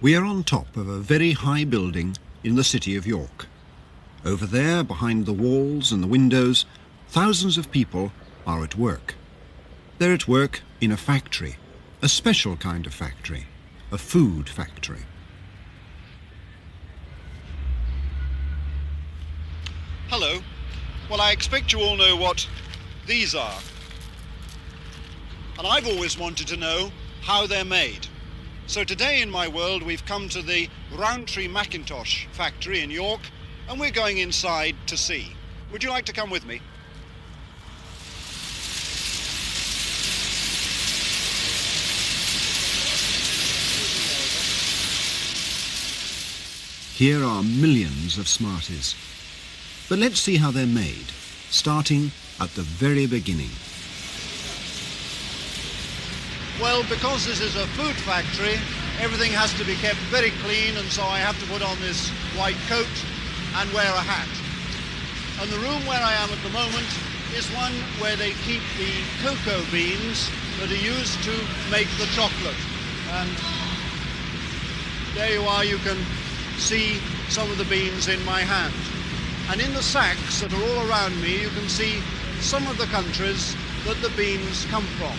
We are on top of a very high building in the city of York. Over there, behind the walls and the windows, thousands of people are at work. They're at work in a factory, a special kind of factory, a food factory. Hello. Well, I expect you all know what these are. And I've always wanted to know how they're made. So today in my world we've come to the Rowntree Mackintosh factory in York, and we're going inside to see. Would you like to come with me? Here are millions of Smarties. But let's see how they're made, starting at the very beginning. Well, because this is a food factory, everything has to be kept very clean, and so I have to put on this white coat and wear a hat. And the room where I am at the moment is one where they keep the cocoa beans that are used to make the chocolate. And there you are, you can see some of the beans in my hand. And in the sacks that are all around me, you can see some of the countries that the beans come from.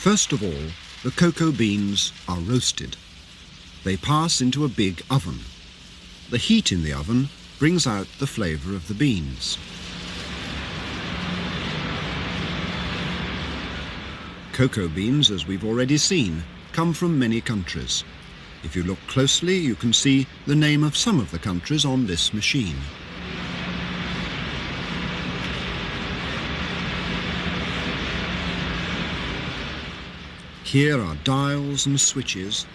First of all, the cocoa beans are roasted. They pass into a big oven. The heat in the oven brings out the flavour of the beans. Cocoa beans, as we've already seen, come from many countries. If you look closely, you can see the name of some of the countries on this machine. Here are dials and switches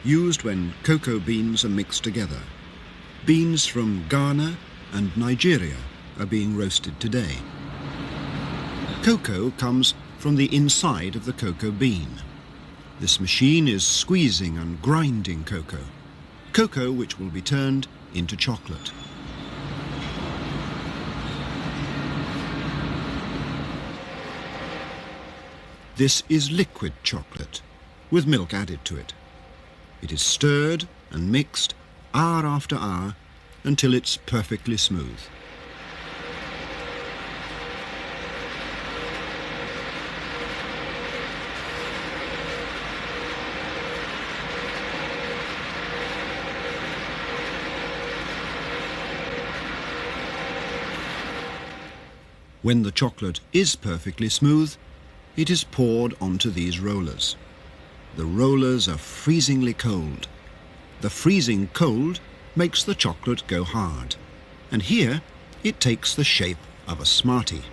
used when cocoa beans are mixed together. Beans from Ghana and Nigeria are being roasted today. Cocoa comes from the inside of the cocoa bean. This machine is squeezing and grinding cocoa. Cocoa which will be turned into chocolate. This is liquid chocolate, with milk added to it. It is stirred and mixed hour after hour until it's perfectly smooth. When the chocolate is perfectly smooth, it is poured onto these rollers. The rollers are freezingly cold. The freezing cold makes the chocolate go hard, and here it takes the shape of a Smartie.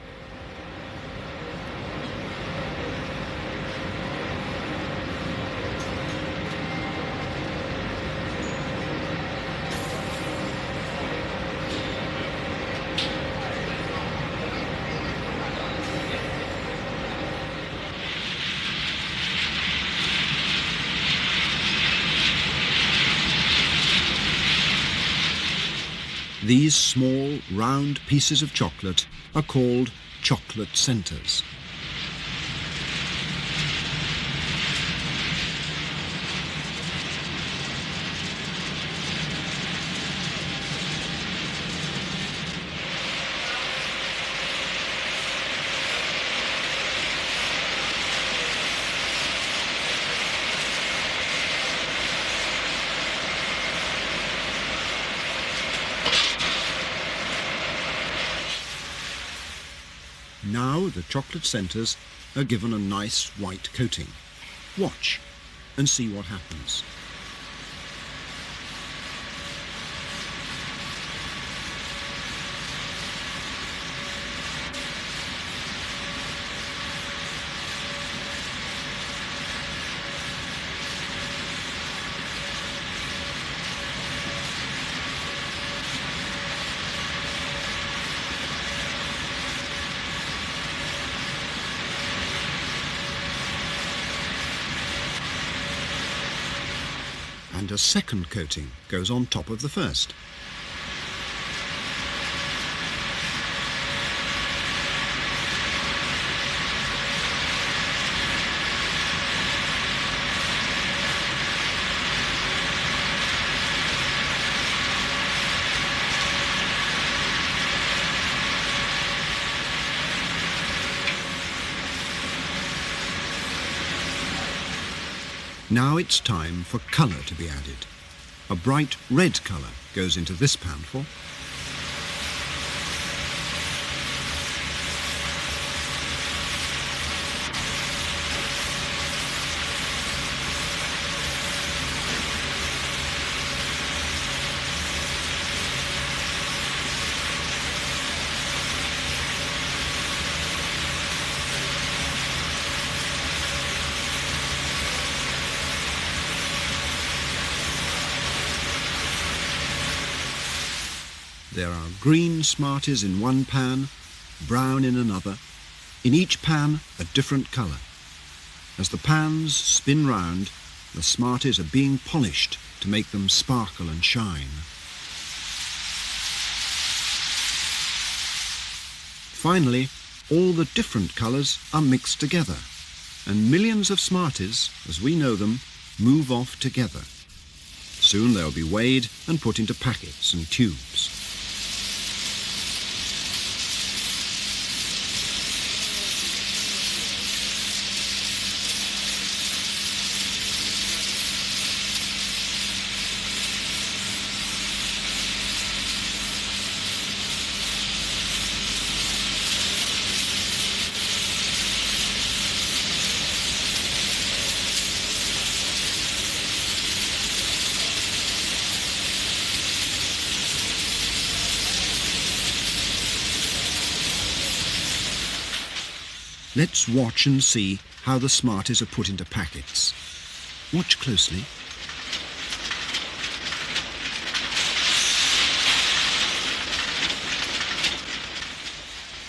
These small, round pieces of chocolate are called chocolate centres. Now the chocolate centres are given a nice white coating. Watch and see what happens. And a second coating goes on top of the first. Now it's time for colour to be added. A bright red colour goes into this panful. There are green Smarties in one pan, brown in another. In each pan, a different colour. As the pans spin round, the Smarties are being polished to make them sparkle and shine. Finally, all the different colours are mixed together, and millions of Smarties, as we know them, move off together. Soon they'll be weighed and put into packets and tubes. Let's watch and see how the Smarties are put into packets. Watch closely.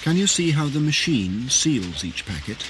Can you see how the machine seals each packet?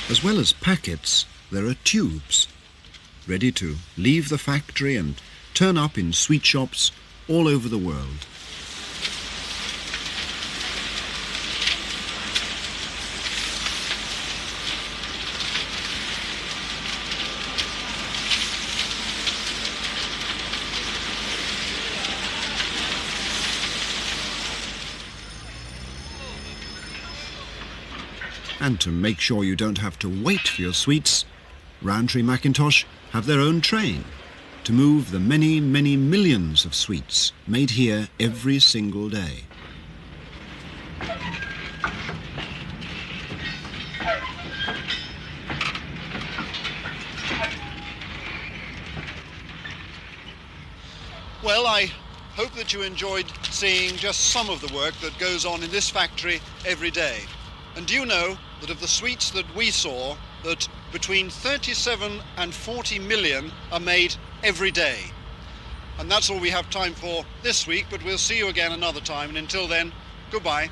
As well as packets, there are tubes, ready to leave the factory and turn up in sweet shops all over the world. And to make sure you don't have to wait for your sweets, Rowntree Mackintosh have their own train to move the many, many millions of sweets made here every single day. Well, I hope that you enjoyed seeing just some of the work that goes on in this factory every day. And do you know that of the sweets that we saw, that between 37 and 40 million are made every day? And that's all we have time for this week, but we'll see you again another time, and until then, goodbye.